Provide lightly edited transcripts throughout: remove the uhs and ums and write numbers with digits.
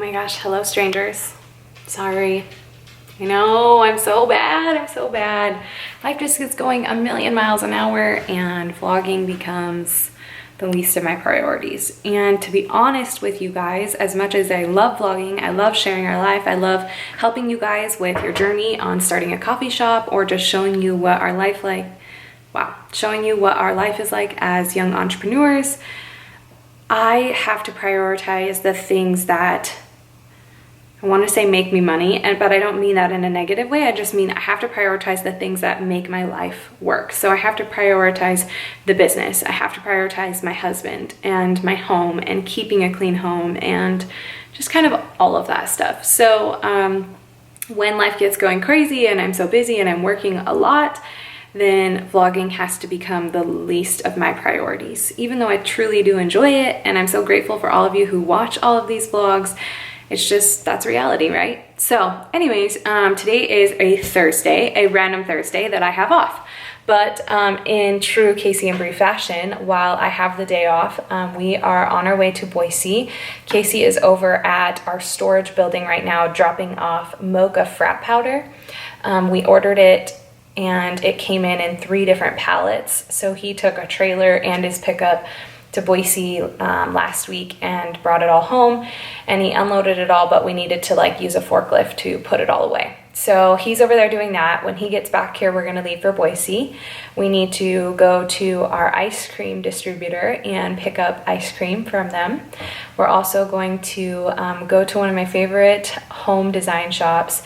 my gosh, hello strangers. Sorry. I know, I'm so bad. Life just gets going a million miles an hour and vlogging becomes the least of my priorities. And to be honest with you guys, as much as I love vlogging, I love sharing our life, I love helping you guys with your journey on starting a coffee shop or just showing you what our life showing you what our life is like as young entrepreneurs, I have to prioritize the things that I want to say make me money, but I don't mean that in a negative way. I just mean I have to prioritize the things that make my life work. So I have to prioritize the business. I have to prioritize my husband and my home and keeping a clean home and just kind of all of that stuff. So when life gets going crazy and I'm so busy and I'm working a lot, then vlogging has to become the least of my priorities. Even though I truly do enjoy it and I'm so grateful for all of you who watch all of these vlogs, it's just, that's reality, right? So anyways, today is a Thursday, a random Thursday that I have off. But in true Casey and Bree fashion, while I have the day off, we are on our way to Boise. Casey is over at our storage building right now, dropping off mocha frap powder. We ordered it and it came in 3 different pallets. So he took a trailer and his pickup to Boise last week and brought it all home, and he unloaded it all, but we needed to use a forklift to put it all away. So he's over there doing that. When he gets back here, we're gonna leave for Boise. We need to go to our ice cream distributor and pick up ice cream from them. We're also going to go to one of my favorite home design shops,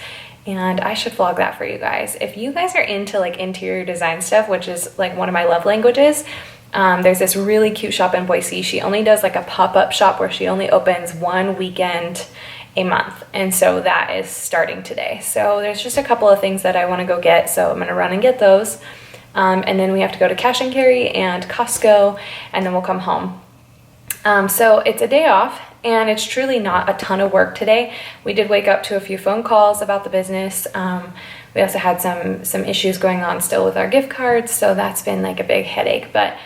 and I should vlog that for you guys. If you guys are into interior design stuff, which is one of my love languages, there's this really cute shop in Boise. She only does a pop-up shop where she only opens one weekend a month. And so that is starting today. So there's just a couple of things that I want to go get. So I'm going to run and get those. And then we have to go to Cash and Carry and Costco, and then we'll come home. So it's a day off and it's truly not a ton of work today. We did wake up to a few phone calls about the business. We also had some issues going on still with our gift cards. So that's been a big headache, but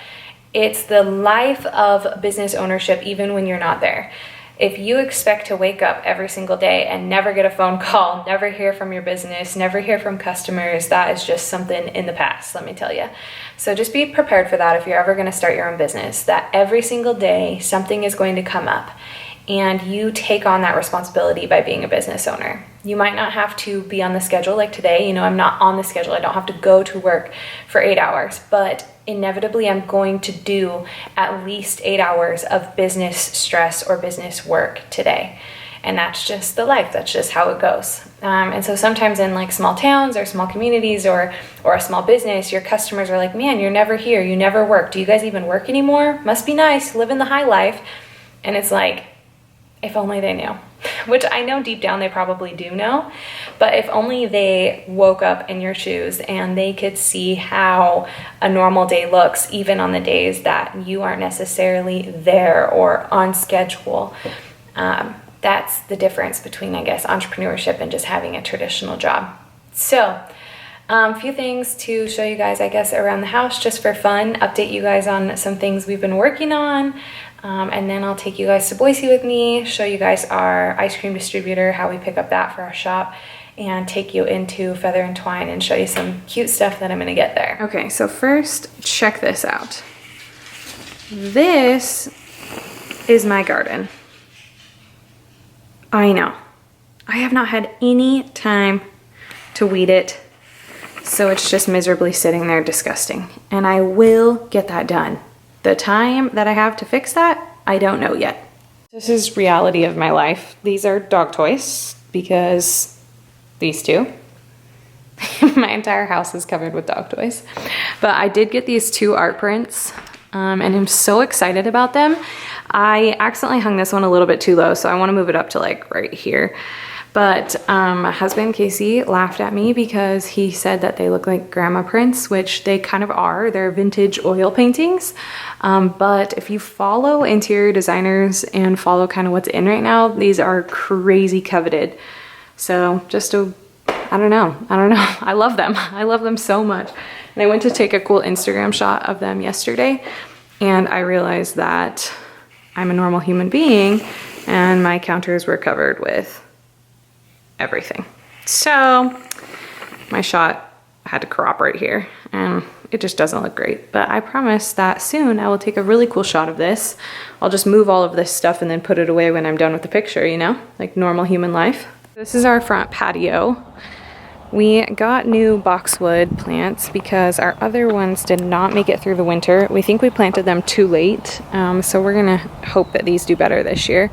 it's the life of business ownership, even when you're not there. If you expect to wake up every single day and never get a phone call, never hear from your business, never hear from customers, that is just something in the past, let me tell you. So just be prepared for that if you're ever going to start your own business, that every single day something is going to come up and you take on that responsibility by being a business owner. You might not have to be on the schedule like today. I'm not on the schedule. I don't have to go to work for 8 hours, but inevitably I'm going to do at least 8 hours of business stress or business work today. And that's just the life. That's just how it goes. And so sometimes in small towns or small communities or a small business, your customers are like, man, you're never here. You never work. Do you guys even work anymore? Must be nice, living the high life. And it's if only they knew, which I know deep down they probably do know, but if only they woke up in your shoes and they could see how a normal day looks, even on the days that you aren't necessarily there or on schedule. That's the difference between, I guess, entrepreneurship and just having a traditional job. So a few things to show you guys, I guess, around the house just for fun, update you guys on some things we've been working on. And then I'll take you guys to Boise with me, show you guys our ice cream distributor, how we pick up that for our shop, and take you into Feather and Twine and show you some cute stuff that I'm gonna get there. Okay, so first, check this out. This is my garden. I know. I have not had any time to weed it, so it's just miserably sitting there disgusting. And I will get that done. The time that I have to fix that, I don't know yet. This is reality of my life. These are dog toys because these two. My entire house is covered with dog toys. But I did get these 2 art prints and I'm so excited about them. I accidentally hung this one a little bit too low, so I want to move it up to right here. But my husband, Casey, laughed at me because he said that they look like grandma prints, which they kind of are. They're vintage oil paintings. But if you follow interior designers and follow kind of what's in right now, these are crazy coveted. So I don't know. I love them. I love them so much. And I went to take a cool Instagram shot of them yesterday, and I realized that I'm a normal human being and my counters were covered with everything. So my shot had to crop right here, and it just doesn't look great. But I promise that soon I will take a really cool shot of this. I'll just move all of this stuff and then put it away when I'm done with the picture, you know, like normal human life. This is our front patio. We got new boxwood plants because our other ones did not make it through the winter. We think we planted them too late, so we're gonna hope that these do better this year.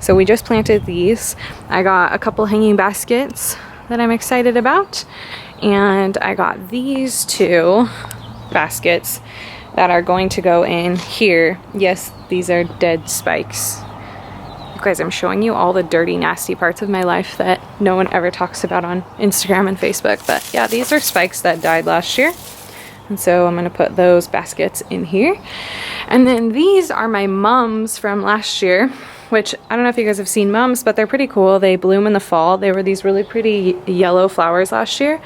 So we just planted these. I got a couple hanging baskets that I'm excited about, and I got these 2 baskets that are going to go in here. Yes, these are dead spikes. Guys, I'm showing you all the dirty, nasty parts of my life that no one ever talks about on Instagram and Facebook. But yeah, these are spikes that died last year. And so I'm gonna put those baskets in here. And then these are my mums from last year, which I don't know if you guys have seen mums, but they're pretty cool. They bloom in the fall. They were these really pretty yellow flowers last year.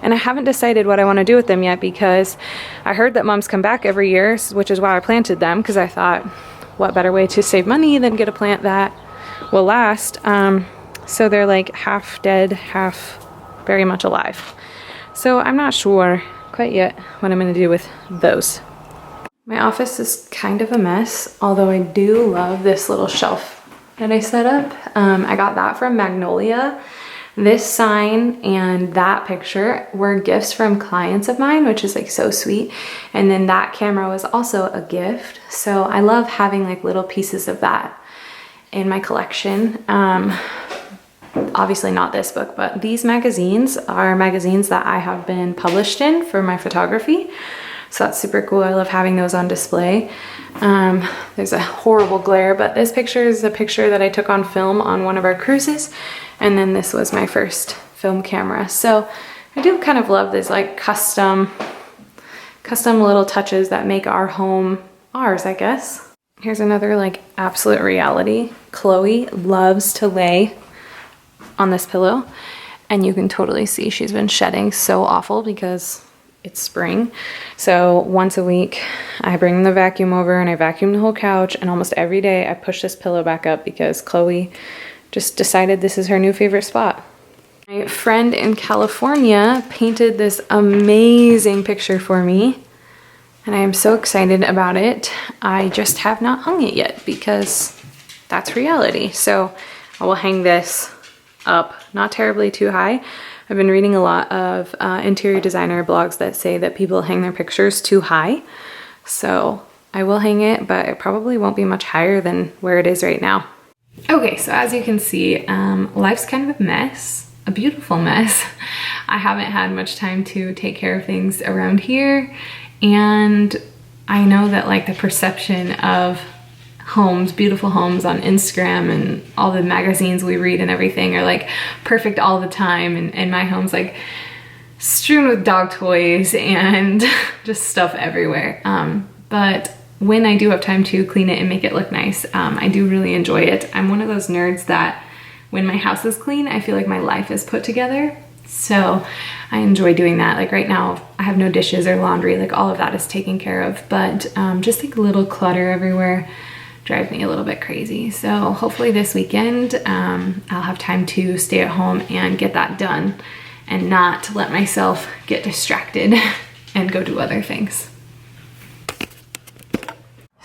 And I haven't decided what I want to do with them yet, because I heard that mums come back every year, which is why I planted them, because I thought, what better way to save money than get a plant that will last. So they're like half dead, half very much alive. So I'm not sure quite yet what I'm going to do with those. My office is kind of a mess, although I do love this little shelf that I set up. I got that from Magnolia. This sign and that picture were gifts from clients of mine, which is like so sweet. And then that camera was also a gift. So I love having like little pieces of that in my collection. Obviously not this book, but these magazines are magazines that I have been published in for my photography. So that's super cool. I love having those on display. There's a horrible glare, but this picture is a picture that I took on film on one of our cruises. And then this was my first film camera. So I do kind of love this like custom little touches that make our home ours, I guess. Here's another like absolute reality. Chloe loves to lay on this pillow, and you can totally see she's been shedding so awful because it's spring. So once a week I bring the vacuum over and I vacuum the whole couch, and almost every day I push this pillow back up because Chloe just decided this is her new favorite spot. My friend in California painted this amazing picture for me, and I am so excited about it. I just have not hung it yet because that's reality. So I will hang this up, not terribly too high. I've been reading a lot of interior designer blogs that say that people hang their pictures too high. So I will hang it, but it probably won't be much higher than where it is right now. Okay, so as you can see, life's kind of a mess, a beautiful mess. I haven't had much time to take care of things around here, and I know that like the perception of homes, beautiful homes on Instagram and all the magazines we read and everything are like perfect all the time, and my home's like strewn with dog toys and just stuff everywhere. But when I do have time to clean it and make it look nice, I do really enjoy it. I'm one of those nerds that when my house is clean, I feel like my life is put together. So I enjoy doing that. Like right now, I have no dishes or laundry, like all of that is taken care of, but just like little clutter everywhere drives me a little bit crazy. So hopefully this weekend, I'll have time to stay at home and get that done and not let myself get distracted and go do other things.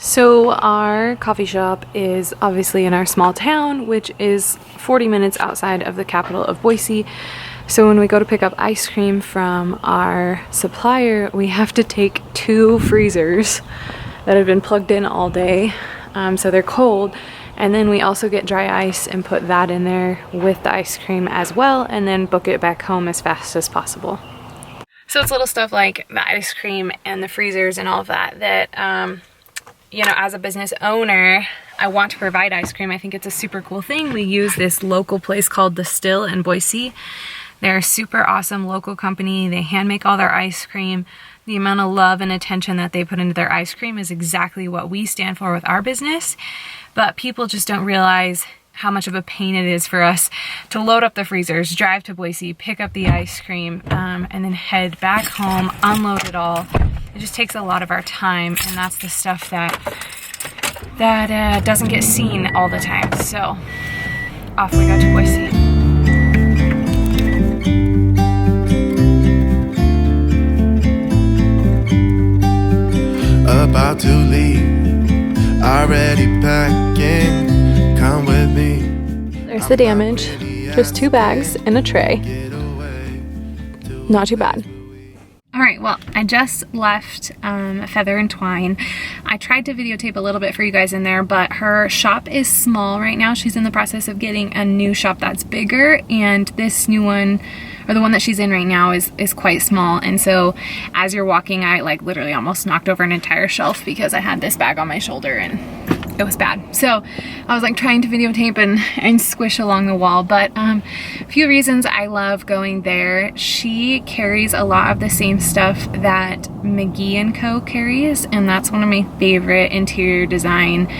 So our coffee shop is obviously in our small town, which is 40 minutes outside of the capital of Boise. So when we go to pick up ice cream from our supplier, we have to take 2 freezers that have been plugged in all day. So they're cold. And then we also get dry ice and put that in there with the ice cream as well, and then book it back home as fast as possible. So it's little stuff like the ice cream and the freezers and all of that that, you know, as a business owner, I want to provide ice cream. I think it's a super cool thing. We use this local place called The Still in Boise. They're a super awesome local company. They hand make all their ice cream. The amount of love and attention that they put into their ice cream is exactly what we stand for with our business. But people just don't realize how much of a pain it is for us to load up the freezers, drive to Boise, pick up the ice cream, and then head back home, unload it all. It just takes a lot of our time, and that's the stuff that that doesn't get seen all the time. So off we go to Boise. About to leave, already packing, come with me. There's the damage. Just 2 bags in a tray. Not too bad. All right, well, I just left Feather and Twine. I tried to videotape a little bit for you guys in there, but her shop is small right now. She's in the process of getting a new shop that's bigger, and this new one, or the one that she's in right now, is quite small. And so as you're walking, I like literally almost knocked over an entire shelf because I had this bag on my shoulder and it was bad. So I was like trying to videotape and squish along the wall. But a few reasons I love going there. She carries a lot of the same stuff that McGee & Co. carries, and that's one of my favorite interior design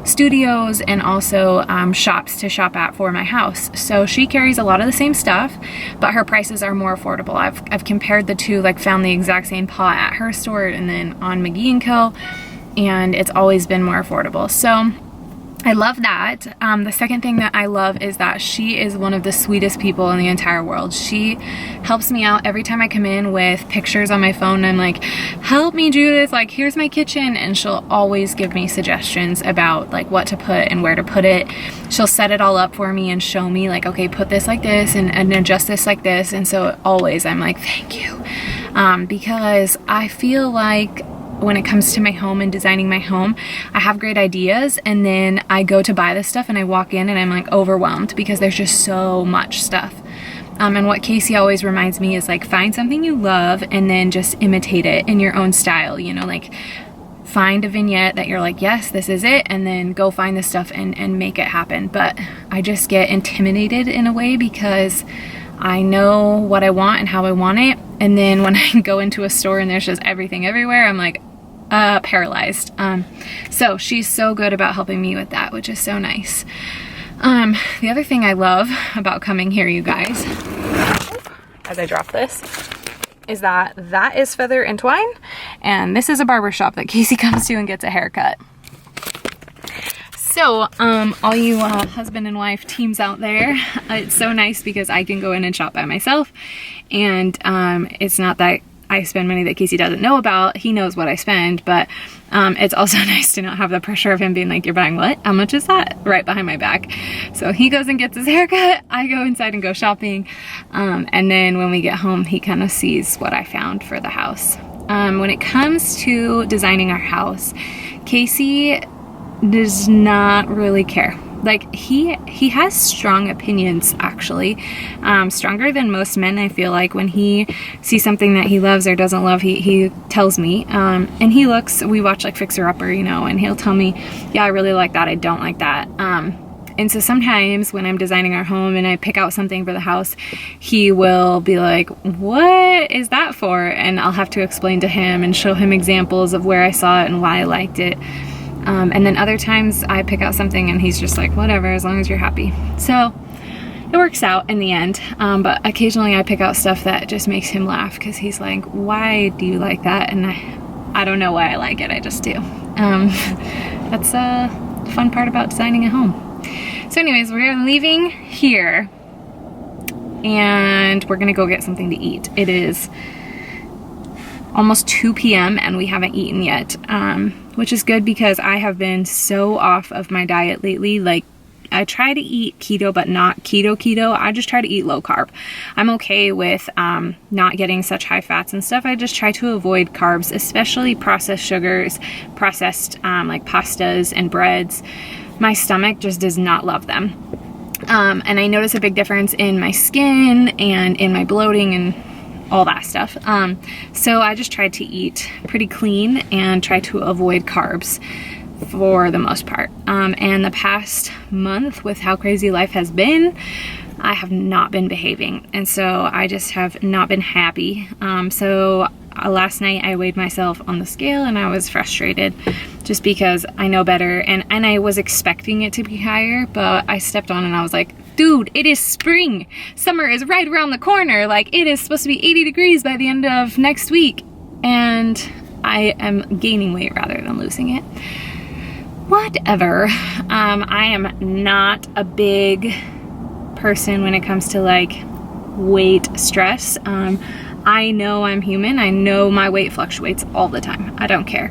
studios and also shops to shop at for my house. So she carries a lot of the same stuff, but her prices are more affordable. I've compared the two, like found the exact same pot at her store and then on McGee & Co., and it's always been more affordable. So I love that. The second thing that I love is that she is one of the sweetest people in the entire world. She helps me out every time I come in with pictures on my phone. I'm like, help me, Judith, like here's my kitchen. And she'll always give me suggestions about like what to put and where to put it. She'll set it all up for me and show me like, okay, put this like this and adjust this like this. And so always I'm like, thank you. Because I feel like when it comes to my home and designing my home, I have great ideas and then I go to buy this stuff and I walk in and I'm like overwhelmed because there's just so much stuff. And what Casey always reminds me is like, find something you love and then just imitate it in your own style, you know, like find a vignette that you're like, yes, this is it, and then go find the stuff and make it happen. But I just get intimidated in a way because I know what I want and how I want it. And then when I go into a store and there's just everything everywhere, I'm like paralyzed. So she's so good about helping me with that, which is so nice. The other thing I love about coming here, you guys, as I drop this, is that is Feather and Twine, and this is a barber shop that Casey comes to and gets a haircut. So, all you husband and wife teams out there, it's so nice because I can go in and shop by myself, and it's not that I spend money that Casey doesn't know about. He knows what I spend, but it's also nice to not have the pressure of him being like, you're buying what? How much is that? Right behind my back. So he goes and gets his haircut, I go inside and go shopping, and then when we get home, he kind of sees what I found for the house. When it comes to designing our house, Casey does not really care. Like he has strong opinions, actually, stronger than most men. I feel like when he sees something that he loves or doesn't love, he tells me, and we watch like Fixer Upper, you know, and he'll tell me, yeah, I really like that, I don't like that. And so sometimes when I'm designing our home and I pick out something for the house, he will be like, what is that for? And I'll have to explain to him and show him examples of where I saw it and why I liked it. And then other times I pick out something and he's just like, whatever, as long as you're happy. So it works out in the end. But occasionally I pick out stuff that just makes him laugh because he's like, why do you like that? And I don't know why I like it, I just do. That's a fun part about designing a home. So anyways, we're leaving here and we're gonna go get something to eat. It is almost 2 p.m. and we haven't eaten yet, which is good because I have been so off of my diet lately. Like I try to eat keto, but not keto. I just try to eat low carb. I'm okay with not getting such high fats and stuff. I just try to avoid carbs, especially processed sugars, processed like pastas and breads. My stomach just does not love them. And I notice a big difference in my skin and in my bloating and all that stuff. So I just tried to eat pretty clean and try to avoid carbs for the most part. And the past month, with how crazy life has been, I have not been behaving. And so I just have not been happy. So last night I weighed myself on the scale and I was frustrated just because I know better. And I was expecting it to be higher, but I stepped on and I was like, dude, it is spring. Summer is right around the corner. Like it is supposed to be 80 degrees by the end of next week. And I am gaining weight rather than losing it. whatever. I am not a big person when it comes to like weight stress. I know I'm human. I know my weight fluctuates all the time. I don't care.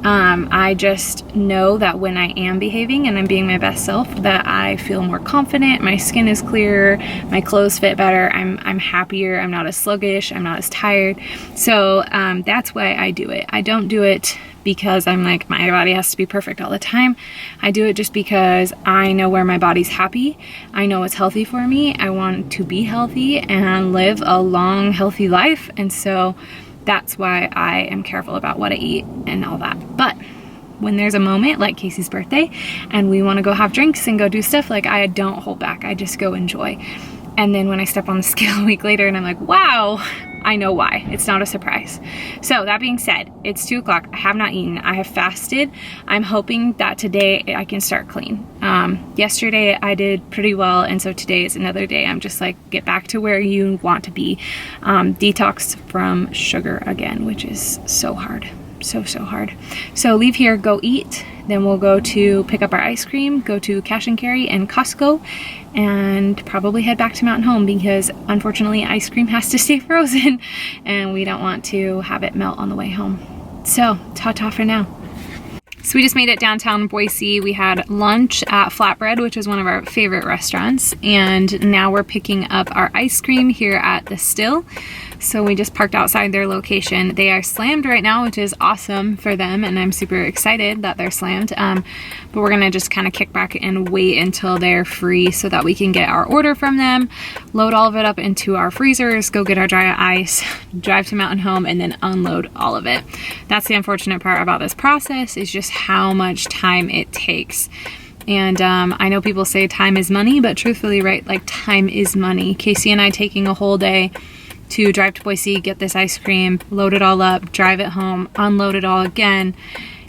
I just know that when I am behaving and I'm being my best self, that I feel more confident, my skin is clearer, my clothes fit better, I'm happier, I'm not as sluggish, I'm not as tired. So that's why I do it. I don't do it because I'm like, my body has to be perfect all the time. I do it just because I know where my body's happy. I know what's healthy for me. I want to be healthy and live a long, healthy life. And so that's why I am careful about what I eat and all that. But when there's a moment like Casey's birthday and we want to go have drinks and go do stuff, like I don't hold back. I just go enjoy. And then when I step on the scale a week later and I'm like, wow, I know why. It's not a surprise. So that being said, it's 2 o'clock. I have not eaten. I have fasted. I'm hoping that today I can start clean. Yesterday I did pretty well, and so today is another day. I'm just like, get back to where you want to be. Detox from sugar again, which is so hard. So hard. So leave here, go eat. Then we'll go to pick up our ice cream, go to Cash and Carry and Costco, and probably head back to Mountain Home because unfortunately ice cream has to stay frozen and we don't want to have it melt on the way home. So ta-ta for now. So we just made it downtown Boise. We had lunch at Flatbread, which is one of our favorite restaurants. And now we're picking up our ice cream here at the Still. So we just parked outside their location. They are slammed right now, which is awesome for them. And I'm super excited that they're slammed. But we're gonna just kind of kick back and wait until they're free so that we can get our order from them, load all of it up into our freezers, go get our dry ice, drive to Mountain Home, and then unload all of it. That's the unfortunate part about this process, is just how much time it takes. And I know people say time is money, but truthfully, right, like time is money. Casey and I taking a whole day to drive to Boise, get this ice cream, load it all up, drive it home, unload it all again.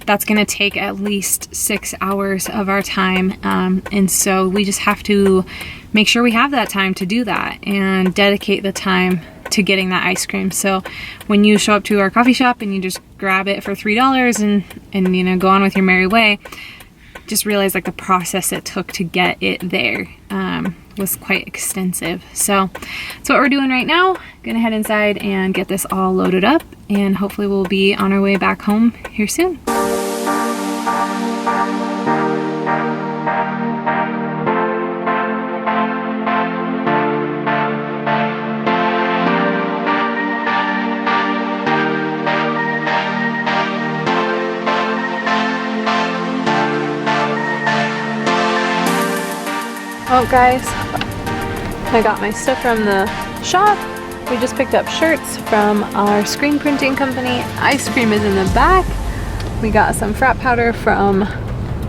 That's gonna take at least 6 hours of our time. And so we just have to make sure we have that time to do that and dedicate the time to getting that ice cream. So when you show up to our coffee shop and you just grab it for $3 and you know, go on with your merry way, just realize like the process it took to get it there was quite extensive. So that's what we're doing right now. Gonna head inside and get this all loaded up, and hopefully we'll be on our way back home here soon. Oh guys, I got my stuff from the shop. We just picked up shirts from our screen printing company. Ice cream is in the back. We got some frat powder from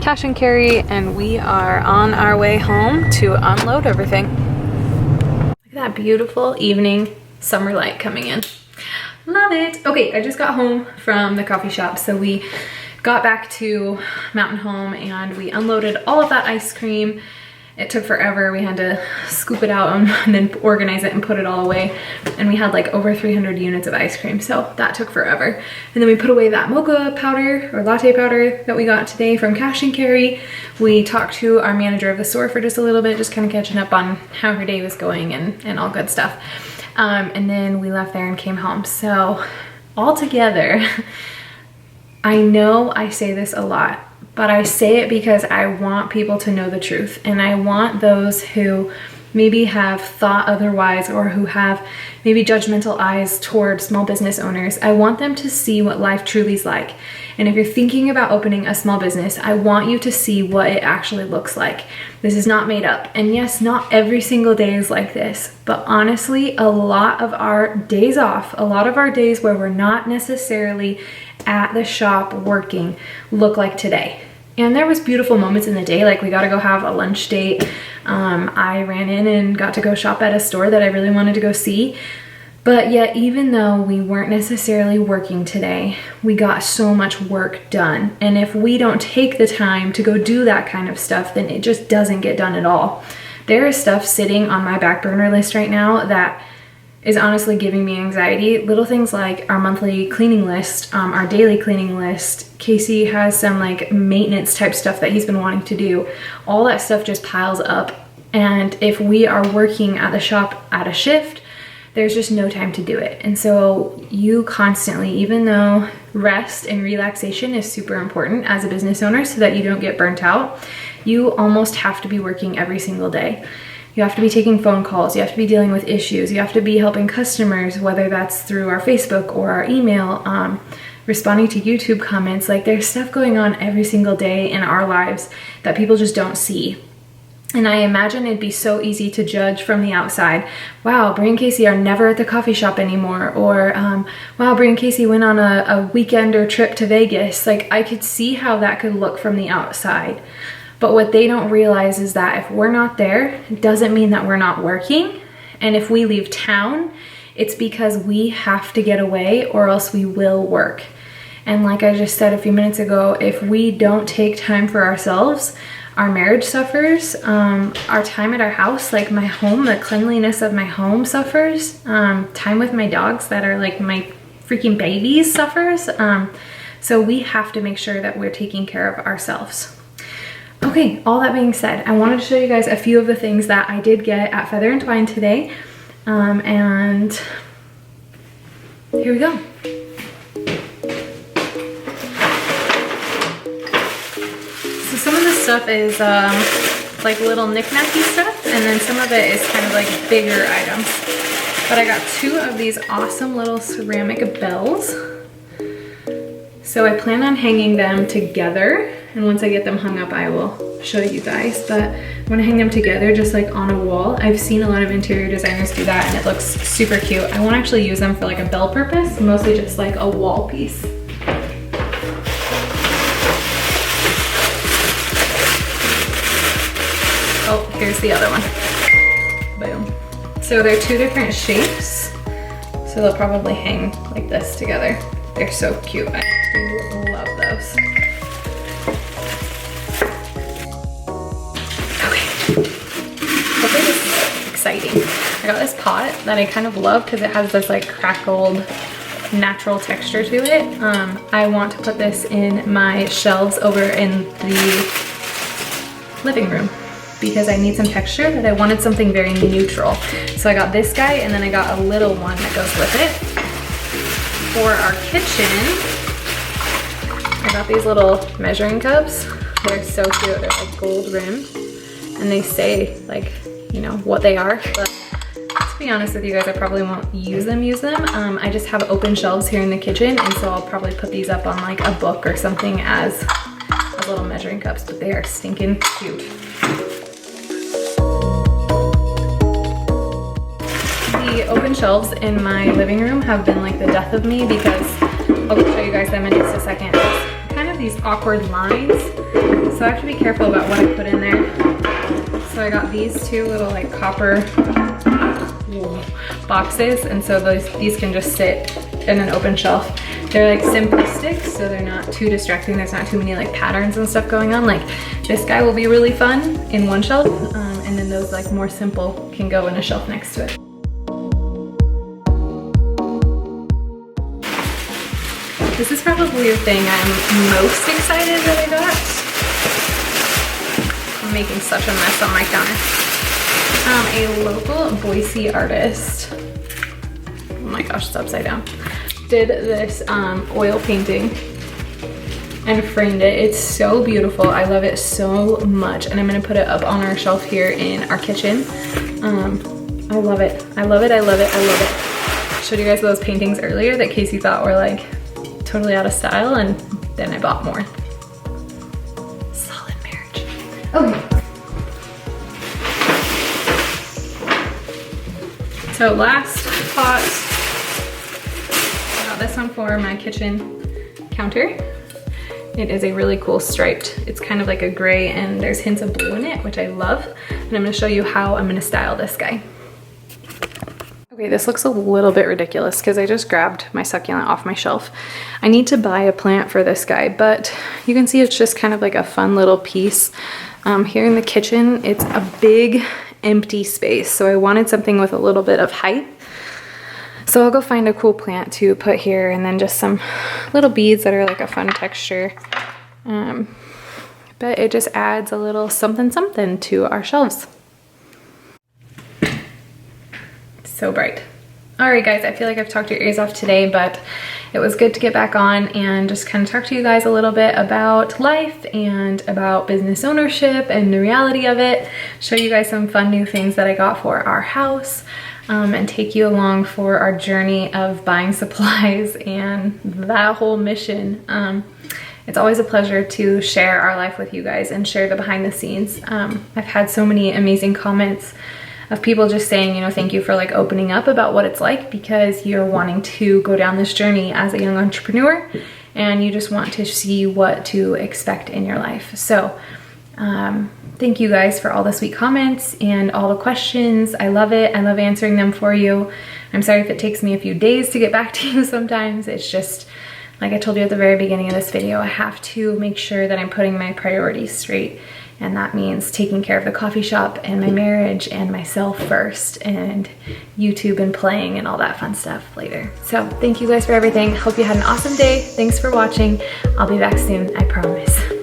Cash and Carry, and we are on our way home to unload everything. Look at that beautiful evening summer light coming in. Love it. Okay, I just got home from the coffee shop, so we got back to Mountain Home and we unloaded all of that ice cream. It took forever. We had to scoop it out and then organize it and put it all away. And we had like over 300 units of ice cream, so that took forever. And then we put away that mocha powder or latte powder that we got today from Cash and Carry. We talked to our manager of the store for just a little bit, just kind of catching up on how her day was going and all good stuff. And then we left there and came home. So all together, I know I say this a lot, but I say it because I want people to know the truth, and I want those who maybe have thought otherwise or who have maybe judgmental eyes toward small business owners. I want them to see what life truly is like. And if you're thinking about opening a small business, I want you to see what it actually looks like. This is not made up. And yes, not every single day is like this, but honestly, a lot of our days off, a lot of our days where we're not necessarily at the shop working look like today. And there was beautiful moments in the day, like we got to go have a lunch date. I ran in and got to go shop at a store that I really wanted to go see. But yet, even though we weren't necessarily working today, we got so much work done. And if we don't take the time to go do that kind of stuff, then it just doesn't get done at all. There is stuff sitting on my back burner list right now that is honestly giving me anxiety. Little things like our monthly cleaning list, our daily cleaning list. Casey has some like maintenance type stuff that he's been wanting to do. All that stuff just piles up. And if we are working at the shop at a shift, there's just no time to do it. And so you constantly, even though rest and relaxation is super important as a business owner so that you don't get burnt out, you almost have to be working every single day. You have to be taking phone calls, you have to be dealing with issues, you have to be helping customers, whether that's through our Facebook or our email, responding to YouTube comments. Like, there's stuff going on every single day in our lives that people just don't see. And I imagine it'd be so easy to judge from the outside. Wow, Brie and Casey are never at the coffee shop anymore. Or, wow, Brie and Casey went on a weekend or trip to Vegas. Like, I could see how that could look from the outside. But what they don't realize is that if we're not there, it doesn't mean that we're not working. And if we leave town, it's because we have to get away or else we will work. And like I just said a few minutes ago, if we don't take time for ourselves, our marriage suffers, our time at our house, like my home, the cleanliness of my home suffers, time with my dogs that are like my freaking babies suffers. So we have to make sure that we're taking care of ourselves. Okay, all that being said, I wanted to show you guys a few of the things that I did get at Feather and Twine today. And here we go. So some of this stuff is like little knick-knacky stuff, and then some of it is kind of like bigger items. But I got 2 of these awesome little ceramic bells. So I plan on hanging them together, and once I get them hung up, I will show you guys. But I'm gonna hang them together just like on a wall. I've seen a lot of interior designers do that, and it looks super cute. I won't actually use them for like a bell purpose, mostly just like a wall piece. Oh, here's the other one. Boom. So they're 2 different shapes, so they'll probably hang like this together. They're so cute. I do love those. Okay. Hopefully this is exciting. I got this pot that I kind of love because it has this like crackled natural texture to it. I want to put this in my shelves over in the living room because I need some texture, but I wanted something very neutral. So I got this guy, and then I got a little one that goes with it. For our kitchen, I got these little measuring cups. They're so cute. They're like gold rimmed, and they say like, you know, what they are. But to be honest with you guys, I probably won't use them. I just have open shelves here in the kitchen, and so I'll probably put these up on like a book or something as little measuring cups, but they are stinking cute. The open shelves in my living room have been like the death of me because I'll show you guys them in just a second. It's kind of these awkward lines, so I have to be careful about what I put in there. So I got these 2 little like copper boxes, and so these can just sit in an open shelf. They're like simplistic, so they're not too distracting. There's not too many like patterns and stuff going on. Like this guy will be really fun in one shelf, and then those like more simple can go in a shelf next to it. This is probably the thing I'm most excited that I got. I'm making such a mess on my counter. A local Boise artist, oh my gosh, it's upside down, did this oil painting and framed it. It's so beautiful. I love it so much, and I'm gonna put it up on our shelf here in our kitchen. I love it. I love it. I love it. I love it. I showed you guys those paintings earlier that Casey thought were like totally out of style, and then I bought more. Solid marriage. Okay. So last pot, I got this one for my kitchen counter. It is a really cool striped, it's kind of like a gray and there's hints of blue in it, which I love. And I'm gonna show you how I'm gonna style this guy. Okay, this looks a little bit ridiculous because I just grabbed my succulent off my shelf. I need to buy a plant for this guy, but you can see it's just kind of like a fun little piece. Here in the kitchen, it's a big empty space, so I wanted something with a little bit of height. So I'll go find a cool plant to put here, and then just some little beads that are like a fun texture. But it just adds a little something something to our shelves. So bright. All right, guys, I feel like I've talked your ears off today, but it was good to get back on and just kind of talk to you guys a little bit about life and about business ownership and the reality of it. Show you guys some fun new things that I got for our house, and take you along for our journey of buying supplies and that whole mission. It's always a pleasure to share our life with you guys and share the behind the scenes. I've had so many amazing comments of people just saying, you know, thank you for like opening up about what it's like, because you're wanting to go down this journey as a young entrepreneur and you just want to see what to expect in your life. So thank you guys for all the sweet comments and all the questions. I love it. I love answering them for you. I'm sorry if it takes me a few days to get back to you sometimes. It's just, like I told you at the very beginning of this video, I have to make sure that I'm putting my priorities straight. And that means taking care of the coffee shop and my marriage and myself first, and YouTube and playing and all that fun stuff later. So thank you guys for everything. Hope you had an awesome day. Thanks for watching. I'll be back soon, I promise.